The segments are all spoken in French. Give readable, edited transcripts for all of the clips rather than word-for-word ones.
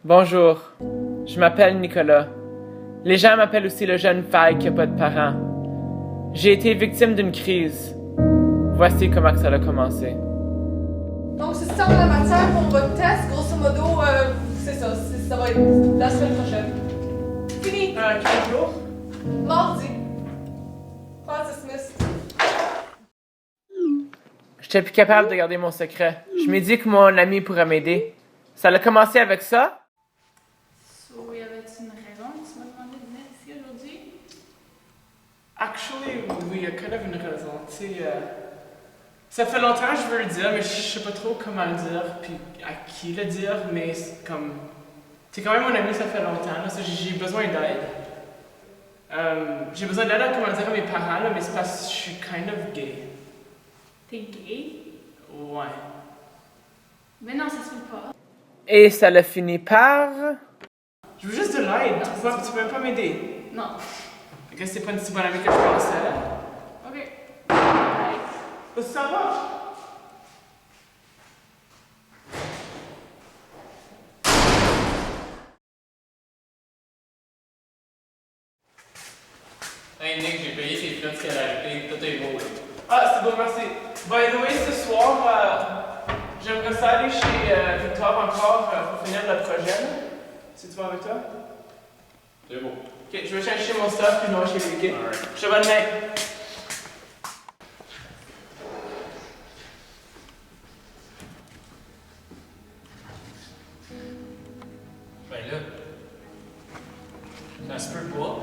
Bonjour, je m'appelle Nicolas. Les gens m'appellent aussi le jeune Fag qui n'a pas de parents. J'ai été victime d'une crise. Voici comment ça a commencé. Donc, c'est ça la matière pour votre test. Grosso modo, c'est ça. Ça va être la semaine prochaine. Fini. Quel jour? Mardi. Francis Smith. J'étais plus capable de garder mon secret. Je m'ai dit que mon ami pourrait m'aider. Ça a commencé avec ça? Y avait-il une raison que tu m'as demandé de venir ici aujourd'hui? Actually, oui, il y a quand même une raison. Tu sais, ça fait longtemps que je veux le dire, mais je sais pas trop comment le dire, puis à qui le dire, mais c'est comme... Tu es quand même mon ami, ça fait longtemps, là, j'ai besoin d'aide. J'ai besoin d'aide à comment le dire à mes parents, là, mais c'est parce que je suis kind of gay. T'es gay? Ouais. Mais non, ça se fait pas. Et ça l'a fini par... Je veux juste de l'aide, Non, tu peux même pas m'aider. Non. Fait que c'est pas une si bonne amie que je pensais. Ok. Bye. Ça va? Hey Nick, j'ai payé tes flottes qu'elle a acheté, tout est beau là. Ah, c'est beau, merci. By the way, ce soir, j'aimerais ça aller chez Victor encore pour finir le projet. Là. Si tu vas avec toi? C'est beau. Ok, je vais chercher mon stuff puis je vais chez lui, ok? Alright. Je te bonne nuit. Ben là, ça se peut pas.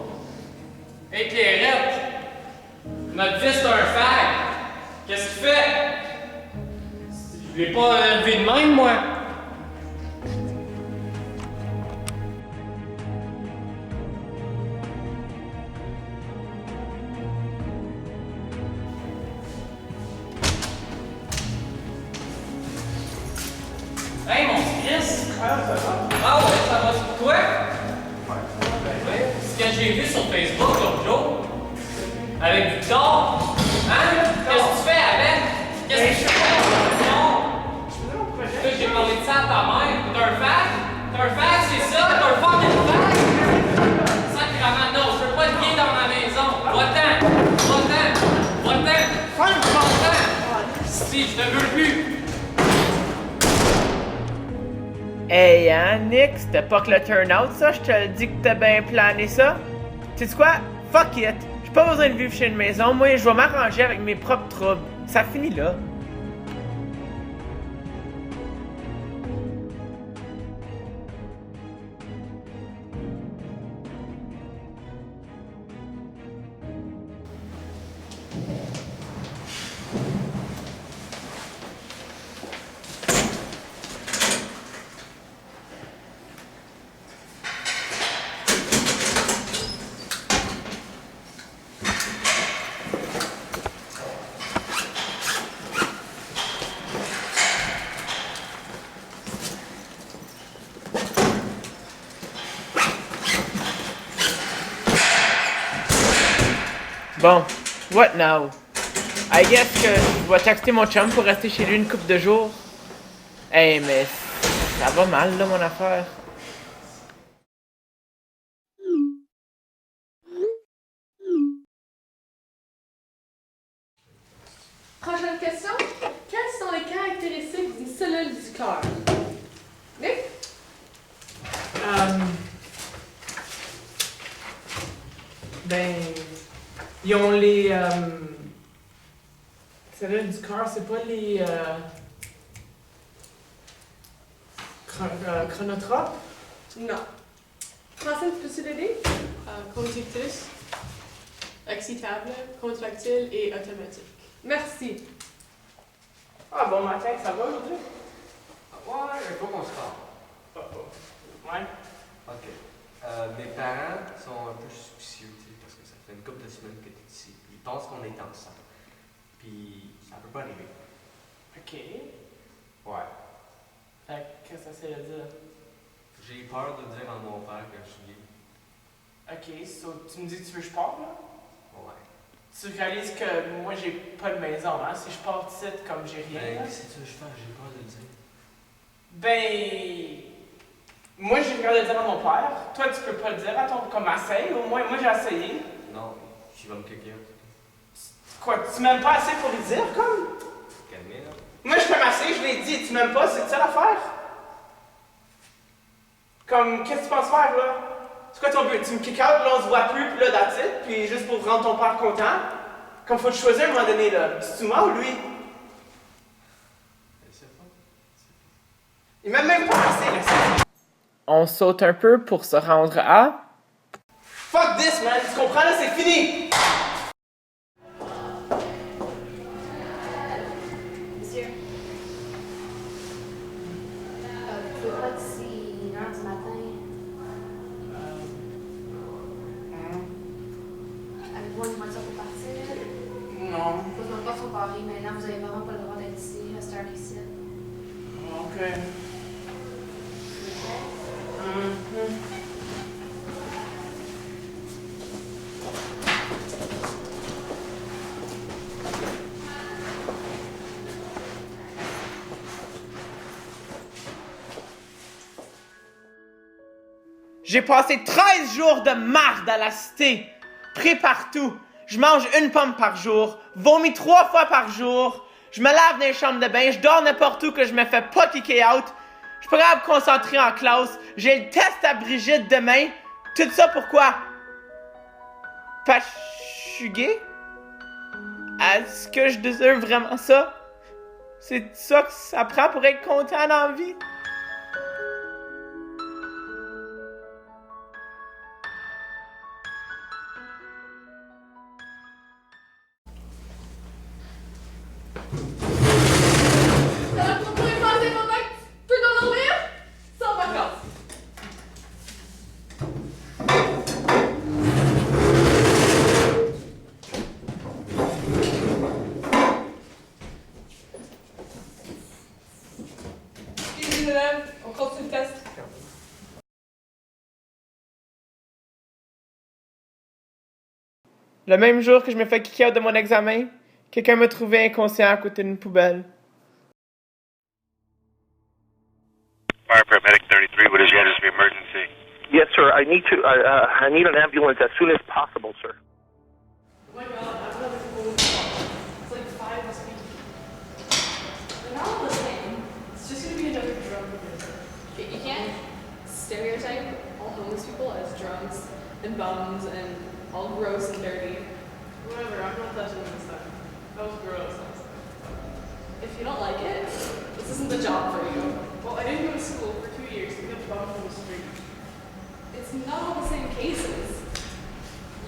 Hey Pierrette! Notre fils c'est un fag! Qu'est-ce qu'il fait? Je l'ai pas élevé de même, moi! Hey mon Chris! Ah, ça va? Ah ouais, ça va pour toi? Ouais. Ce que j'ai vu sur Facebook l'autre jour, avec Victor, hein? Qu'est-ce que tu fais avec? Qu'est-ce que tu fais? Non! Je faisais mon projet. Là, j'ai parlé de ça à ta mère. T'es un fag? T'es un fag, c'est ça? T'es un fucking fag? Sacrément, non, je veux pas de gay dans ma maison. Va-t'en! Va-t'en! Va-t'en! Va-t'en! Si, je te veux plus! Hey, hein, Nick, c'était pas que le turn-out, ça? Je te dis que t'as bien plané ça? Sais-tu quoi? Fuck it! J'ai pas besoin de vivre chez une maison. Moi, je vais m'arranger avec mes propres troubles. Ça finit là. Bon, what now? I guess que je vais texter mon chum pour rester chez lui une couple de jours. Hey, mais ça va mal, là, mon affaire. Prochaine question. Quelles sont les caractéristiques des cellules du cœur? Nick? Ben, ils ont les cellules du corps, c'est pas les chronotropes? Non. Francine, peux-tu l'aider? Conductus, excitable, contractile et automatique. Merci. Ah bon matin, ça va aujourd'hui? Ouais, il faut qu'on se parle. Ouais. Ok. Mes parents sont un peu suspicieux, tu sais, parce que ça fait une couple de semaines que tu es ici. Puis ils pensent qu'on est ensemble. Puis ça peut pas arriver. Ok. Ouais. Fait que, qu'est-ce que ça c'est à dire? J'ai peur de dire à mon père que je suis gay. Ok, so tu me dis que tu veux que je parte, là? Ouais. Tu réalises que moi j'ai pas de maison, hein? Si je pars de site comme j'ai rien. Ben, là. qu'est-ce que tu veux que je fasse? J'ai peur de le dire. Ben. Moi, j'ai regardé dire à mon père. Toi, tu peux pas le dire à ton... Comme, essaye. Au moins, moi, j'ai essayé. Non, je vais me quelqu'un. Quoi, tu m'aimes pas assez pour lui dire, comme? Calmer, là. Moi, je t'aime assez, je l'ai dit. Tu m'aimes pas, c'est ça l'affaire? Comme, qu'est-ce que tu penses faire, là? C'est quoi ton but? Tu me kick out, là, on se voit plus, puis là, that's it, puis juste pour rendre ton père content? Comme, faut te choisir à un moment donné, là. C'est-tu moi ou lui? Il m'aime même pas assez, là. On saute un peu pour se rendre à... Fuck this, man! Tu comprends, là, c'est fini! Monsieur. Vous pouvez pas d'ici 1h du matin? Avez-vous une voiture pour partir? Non. Vos pas sont barrés maintenant, vous avez vraiment pas le droit d'être ici, à cette heure-ci. Ok. J'ai passé 13 jours de marde à la cité, pris partout. Je mange une pomme par jour, vomis 3 fois par jour, je me lave dans les chambres de bain, je dors n'importe où que je me fais pas kicker out. Je suis pas capable de me concentrer en classe, j'ai le test à Brigitte demain. Tout ça pourquoi? Parce que je suis gay? Est-ce que je désire vraiment ça? C'est ça que ça prend pour être content dans la vie? T'as pour toi passer pendant que tu peux t'endormir? Sans vacances. Excusez les élèves, on continue le test. Le même jour que je me fais kicker out de mon examen, quelqu'un m'a trouvé inconscient à côté d'une poubelle. Fire paramedic 33, what is your emergency? Yes, sir. I need an ambulance as soon as possible, sir. Oh my god, I've got a cold call. It's like 5 this week. They're not listening. It's just gonna be another drug visit. Okay, you can't stereotype all homeless people as drunks and bums and all gross and dirty. Whatever, I'm not touching this stuff. That was gross. If you don't like it, this isn't the job for you. Well, I didn't go to school for 2 years to get bummed from the street. It's not all the same cases.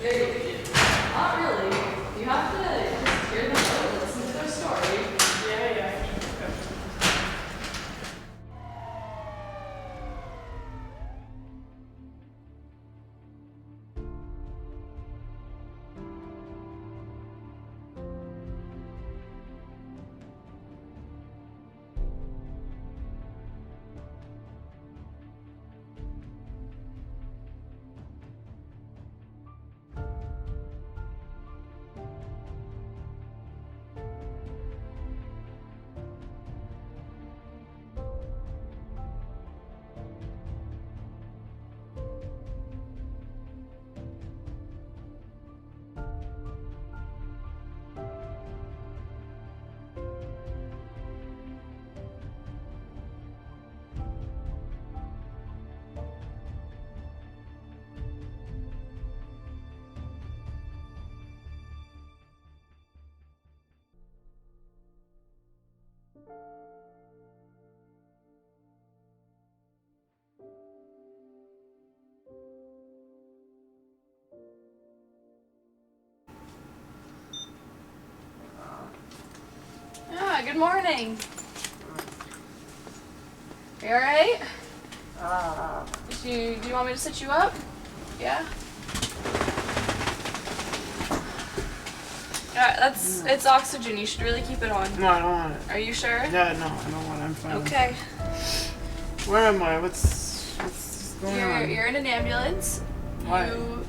Really? Not really. You have to just hear them out and listen to their story. Yeah. Good morning. Are you alright? Do you want me to sit you up? Yeah? It's oxygen. You should really keep it on. No, I don't want it. Are you sure? Yeah, no, I don't want it. I'm fine. Okay. Where am I? What's going on? You're in an ambulance. Why? You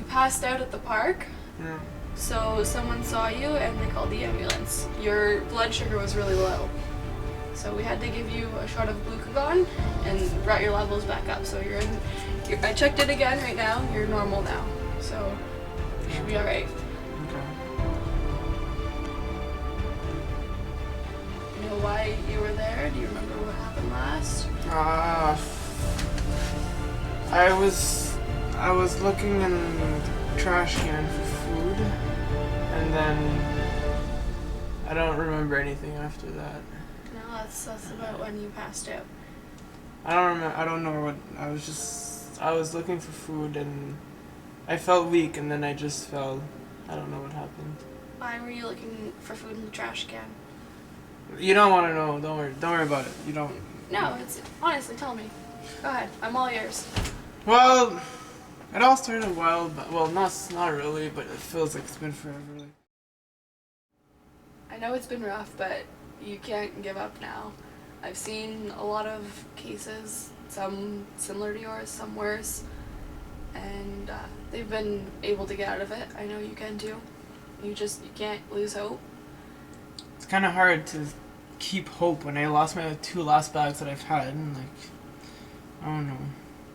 passed out at the park. Yeah. So someone saw you and they called the ambulance. Your blood sugar was really low. So we had to give you a shot of glucagon and brought your levels back up. So I checked it again right now. You're normal now. So you should be all right. Okay. You know why you were there? Do you remember what happened last? I was looking in the trash can for food, and then I don't remember anything after that. No, that's about when you passed out. I don't know what, I was looking for food and I felt weak and then I just fell. I don't know what happened. Why were you looking for food in the trash can? You don't want to know, don't worry about it. You don't. No, it's honestly, tell me. Go ahead, I'm all ears. Well, it all started a while, but well, not really, but it feels like it's been forever. Like. I know it's been rough, but you can't give up now. I've seen a lot of cases, some similar to yours, some worse, and they've been able to get out of it. I know you can too. You can't lose hope. It's kind of hard to keep hope when I lost my 2 last bags that I've had, and like, I don't know.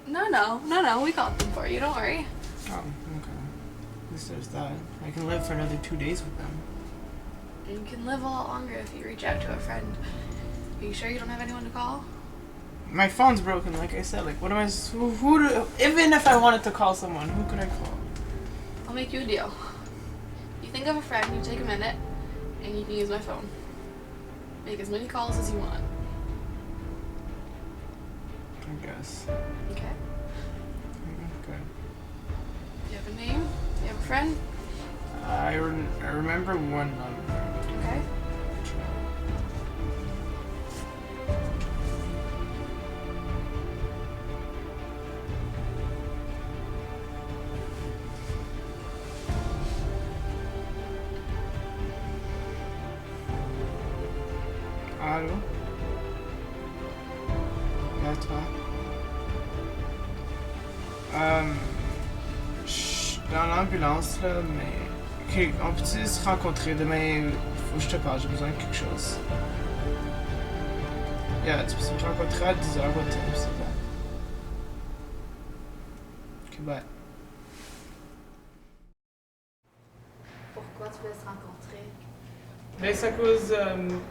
No, we got them for you, don't worry. Oh, okay. At least there's that. I can live for another 2 days with them. You can live a lot longer if you reach out to a friend. Are you sure you don't have anyone to call? My phone's broken, like I said. Like, what am I? Even if I wanted to call someone, who could I call? I'll make you a deal. You think of a friend, you take a minute, and you can use my phone. Make as many calls as you want. I guess. Okay? Okay. Do you have a name? Do you have a friend? I remember one number. Okay. Allô? Et à toi? Je suis dans l'ambulance là, mais... Ok, on peut-tu se rencontrer demain? Faut que je te parle, j'ai besoin de quelque chose. Yeah, tu peux se rencontrer à 10h au time, c'est ça. Ok, bye. Pourquoi tu veux se rencontrer? Ben, c'est à cause...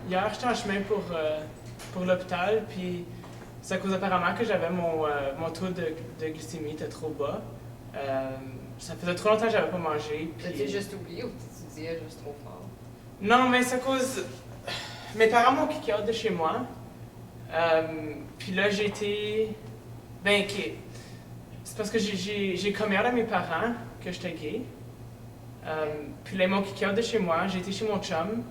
hier, j'étais en chemin pour l'hôpital, puis c'est à cause apparemment que j'avais mon taux de glycémie était trop bas. Ça faisait trop longtemps que j'avais pas mangé. T'as-tu juste oublié ou tu disais juste trop fort? Non, mais c'est à cause... Mes parents m'ont kické out de chez moi. Puis là, j'ai été... Ben, ok. C'est parce que j'ai commis à mes parents que j'étais gay. Puis là, ils m'ont kické out de chez moi. J'ai été chez mon chum.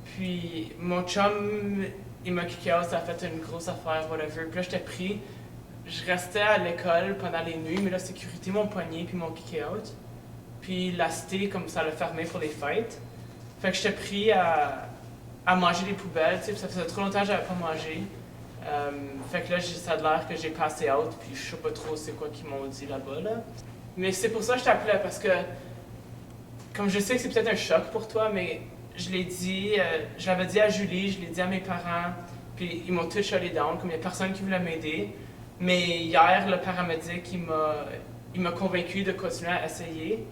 Puis mon chum, il m'a kické out, ça a fait une grosse affaire, whatever. Puis là, j'étais pris. Je restais à l'école pendant les nuits, mais la sécurité m'ont pogné puis m'ont kické out. Puis la cité, comme ça l'a fermé pour les fêtes. Fait que j'étais pris à manger des poubelles, tu sais, puis ça faisait trop longtemps que j'avais pas mangé. Fait que là, ça a l'air que j'ai passé out, puis je sais pas trop c'est quoi qu'ils m'ont dit là-bas, là. Mais c'est pour ça que je t'appelais, parce que, comme je sais que c'est peut-être un choc pour toi, mais je l'ai dit, je l'avais dit à Julie, je l'ai dit à mes parents, puis ils m'ont tous shut it down, comme il y a personne qui voulait m'aider. Mais hier, le paramédic, il m'a convaincu de continuer à essayer.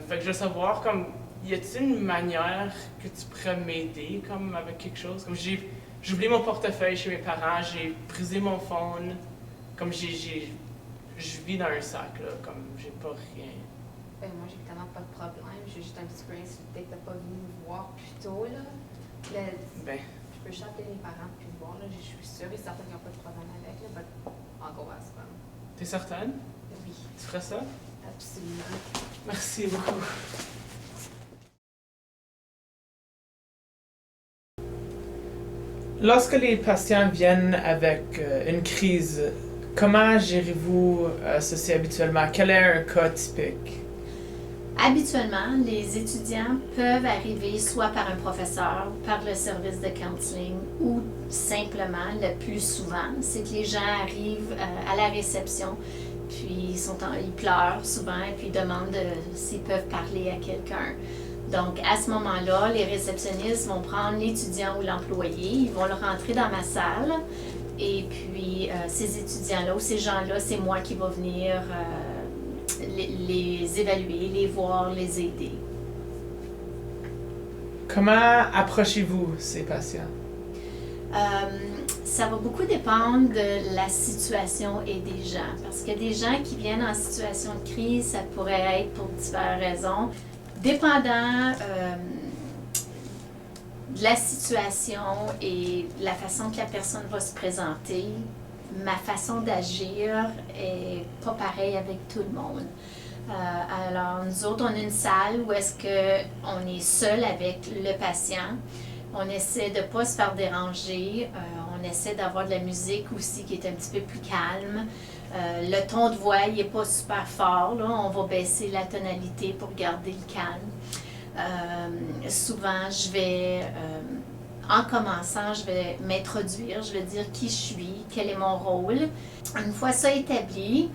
Fait que je veux savoir, comme, y a-t-il une manière que tu pourrais m'aider, comme, avec quelque chose? Comme, j'ai oublié mon portefeuille chez mes parents, j'ai brisé mon phone, comme, je vis dans un sac, là, comme, j'ai pas rien. Ben, moi, j'ai évidemment pas de problème. J'ai juste un petit peu insulté que t'as pas venu me voir plus tôt, là. Ben. Je peux juste appeler les parents puis voir, là. Je suis sûre et certaine qu'ils n'ont pas de problème avec, là. But I'll go ask them. T'es certaine? Oui. Tu ferais ça? Absolument. Merci beaucoup. Lorsque les patients viennent avec une crise, comment gérez-vous ceci habituellement? Quel est un cas typique? Habituellement, les étudiants peuvent arriver soit par un professeur, par le service de counseling ou simplement, le plus souvent, c'est que les gens arrivent à la réception, puis ils pleurent souvent et puis demandent s'ils peuvent parler à quelqu'un. Donc, à ce moment-là, les réceptionnistes vont prendre l'étudiant ou l'employé, ils vont le rentrer dans ma salle. Et puis, ces étudiants-là ou ces gens-là, c'est moi qui va venir les évaluer, les voir, les aider. Comment approchez-vous ces patients? Ça va beaucoup dépendre de la situation et des gens. Parce que des gens qui viennent en situation de crise, ça pourrait être pour diverses raisons. Dépendant de la situation et de la façon que la personne va se présenter, ma façon d'agir est pas pareille avec tout le monde. Alors, nous autres, on a une salle où est-ce qu'on est seul avec le patient. On essaie de ne pas se faire déranger. On essaie d'avoir de la musique aussi qui est un petit peu plus calme. Le ton de voix, il n'est pas super fort. Là. On va baisser la tonalité pour garder le calme. Souvent, je vais, en commençant, je vais m'introduire. Je vais dire qui je suis, quel est mon rôle. Une fois ça établi,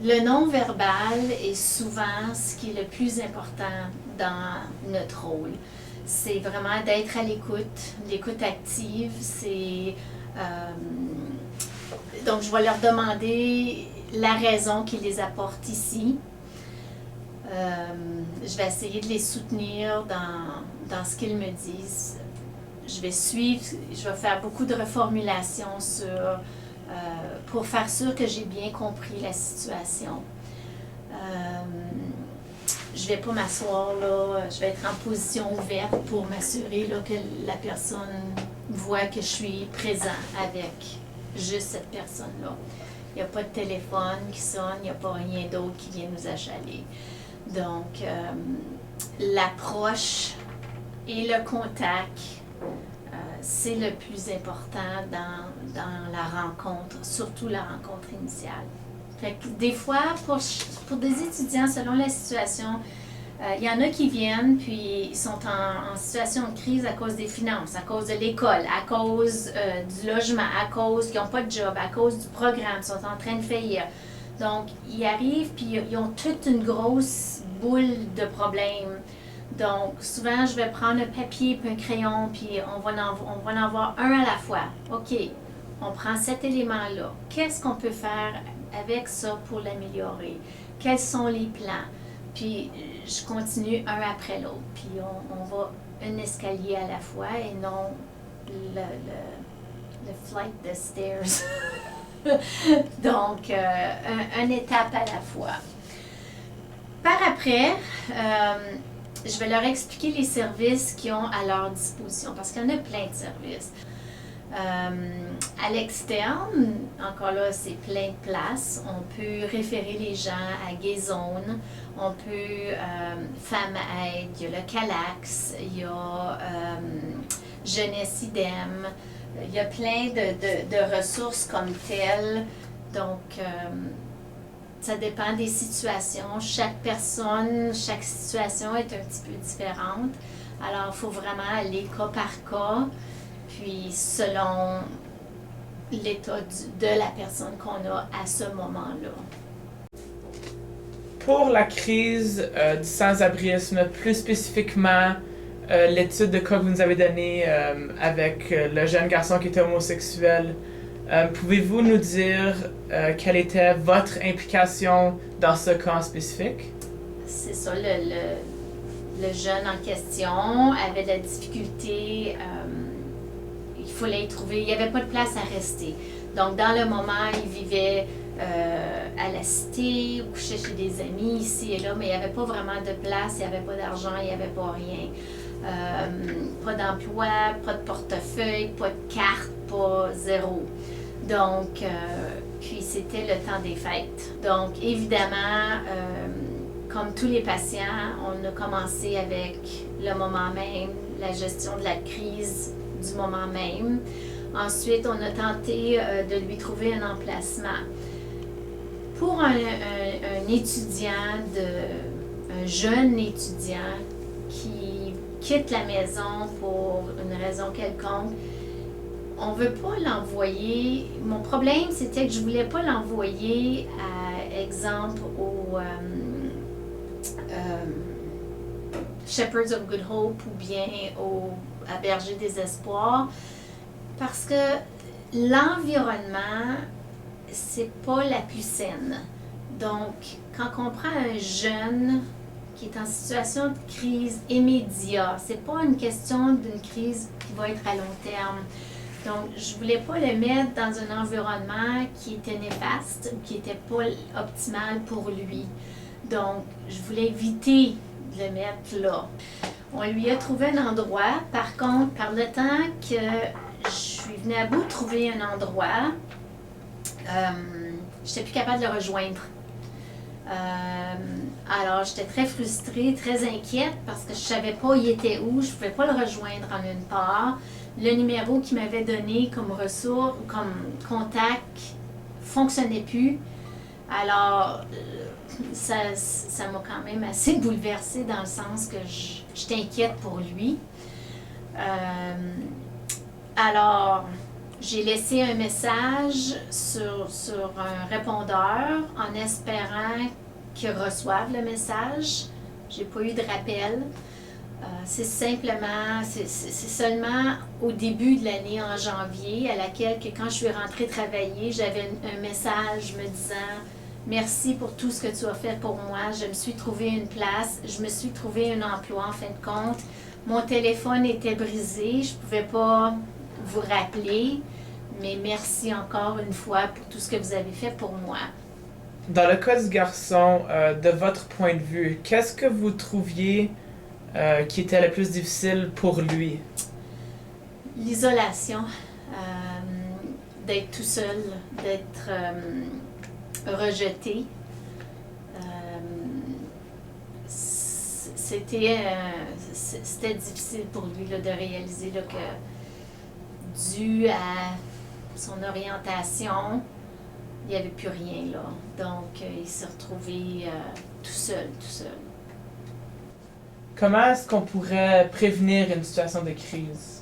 le non-verbal est souvent ce qui est le plus important dans notre rôle. C'est vraiment d'être à l'écoute active. Donc, je vais leur demander la raison qui les apporte ici. Je vais essayer de les soutenir dans ce qu'ils me disent. Je vais faire beaucoup de reformulations pour faire sûr que j'ai bien compris la situation. Je ne vais pas m'asseoir là, je vais être en position ouverte pour m'assurer là, que la personne voit que je suis présent avec juste cette personne-là. Il n'y a pas de téléphone qui sonne, il n'y a pas rien d'autre qui vient nous achaler. Donc, l'approche et le contact, c'est le plus important dans la rencontre, surtout la rencontre initiale. Fait que des fois, pour des étudiants, selon la situation, il y en a qui viennent, puis ils sont en situation de crise à cause des finances, à cause de l'école, à cause du logement, à cause qu'ils n'ont pas de job, à cause du programme, ils sont en train de faillir. Donc, ils arrivent, puis ils ont toute une grosse boule de problèmes. Donc, souvent, je vais prendre un papier et un crayon, puis on va en voir un à la fois. OK, on prend cet élément-là. Qu'est-ce qu'on peut faire avec ça pour l'améliorer? Quels sont les plans? Puis, je continue un après l'autre. Puis, on va un escalier à la fois et non le flight de stairs. Donc, une étape à la fois. Par après, je vais leur expliquer les services qu'ils ont à leur disposition, parce qu'il y en a plein de services. À l'externe, encore là, c'est plein de places. On peut référer les gens à Gay Zone, on peut Femmes Aide, il y a le Calax, il y a Jeunesse Idem, il y a plein de ressources comme telles. Donc, ça dépend des situations. Chaque personne, chaque situation est un petit peu différente. Alors, il faut vraiment aller cas par cas, puis selon l'état de la personne qu'on a à ce moment-là. Pour la crise du sans-abrisme, plus spécifiquement, l'étude de cas que vous nous avez donnée avec le jeune garçon qui était homosexuel, pouvez-vous nous dire quelle était votre implication dans ce cas spécifique? C'est ça, le jeune en question avait de la difficulté, il fallait y trouver, il n'y avait pas de place à rester. Donc, dans le moment, il vivait à la cité, ou couchait chez des amis, ici et là, mais il n'y avait pas vraiment de place, il n'y avait pas d'argent, il n'y avait pas rien. Pas d'emploi, pas de portefeuille, pas de carte, pas zéro. Donc, puis c'était le temps des fêtes. Donc, évidemment, comme tous les patients, on a commencé avec le moment même, la gestion de la crise du moment même. Ensuite, on a tenté de lui trouver un emplacement. Pour un étudiant, un jeune étudiant qui quitte la maison pour une raison quelconque, on ne veut pas l'envoyer. Mon problème, c'était que je ne voulais pas l'envoyer, à exemple, Shepherds of Good Hope ou bien à Berger des Espoirs, parce que l'environnement, c'est pas la plus saine. Donc, quand on prend un jeune qui est en situation de crise immédiate, c'est pas une question d'une crise qui va être à long terme. Donc, je voulais pas le mettre dans un environnement qui était néfaste ou qui était pas optimal pour lui. Donc, je voulais éviter de le mettre là. On lui a trouvé un endroit. Par contre, par le temps que je suis venue à bout de trouver un endroit, je n'étais plus capable de le rejoindre. Alors, j'étais très frustrée, très inquiète parce que je ne savais pas il était où, je ne pouvais pas le rejoindre en une part. Le numéro qu'il m'avait donné comme ressource, comme contact, ne fonctionnait plus. Alors, ça m'a quand même assez bouleversée dans le sens que j'étais inquiète pour lui. Alors, j'ai laissé un message sur un répondeur en espérant qu'il reçoive le message. J'ai pas eu de rappel. C'est seulement au début de l'année, en janvier, à laquelle que quand je suis rentrée travailler, j'avais un message me disant « Merci pour tout ce que tu as fait pour moi. Je me suis trouvé une place. Je me suis trouvé un emploi en fin de compte. Mon téléphone était brisé. Je ne pouvais pas vous rappeler. Mais merci encore une fois pour tout ce que vous avez fait pour moi. » Dans le cas du garçon, de votre point de vue, qu'est-ce que vous trouviez qui était le plus difficile pour lui? L'isolation, d'être tout seul, d'être rejeté. C'était difficile pour lui là, de réaliser là, que dû à son orientation, il n'y avait plus rien là. Donc, il s'est retrouvé tout seul. Comment est-ce qu'on pourrait prévenir une situation de crise?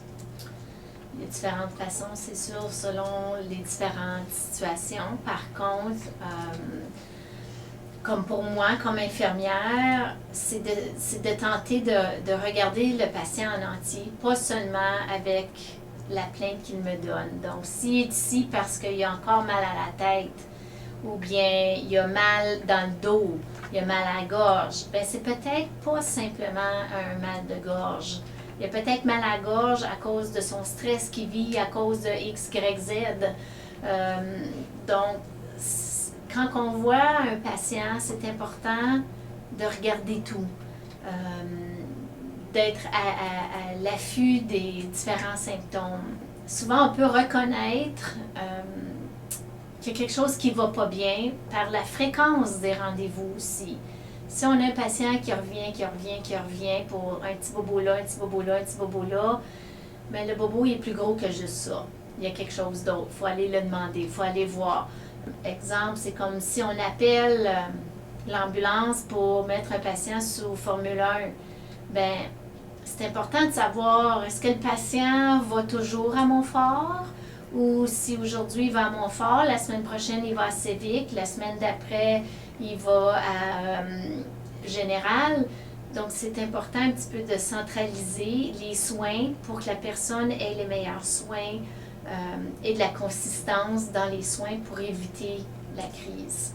Il y a différentes façons, c'est sûr, selon les différentes situations. Par contre, comme pour moi, comme infirmière, c'est de tenter de regarder le patient en entier, pas seulement avec la plainte qu'il me donne. Donc, s'il est ici parce qu'il a encore mal à la tête, ou bien il a mal dans le dos, il a mal à la gorge, bien, c'est peut-être pas simplement un mal de gorge. Il a peut-être mal à la gorge à cause de son stress qu'il vit, à cause de X, Y, Z. Donc, quand on voit un patient, c'est important de regarder tout. D'être à l'affût des différents symptômes. Souvent, on peut reconnaître qu'il y a quelque chose qui ne va pas bien par la fréquence des rendez-vous aussi. Si on a un patient qui revient pour un petit bobo là, un petit bobo là, un petit bobo là, bien, le bobo il est plus gros que juste ça. Il y a quelque chose d'autre. Il faut aller le demander, il faut aller voir. Exemple, c'est comme si on appelle l'ambulance pour mettre un patient sous Formule 1. Bien, c'est important de savoir, est-ce que le patient va toujours à Montfort? Ou si aujourd'hui il va à Montfort, la semaine prochaine il va à Civic, la semaine d'après il va à Général. Donc c'est important un petit peu de centraliser les soins pour que la personne ait les meilleurs soins et de la consistance dans les soins pour éviter la crise.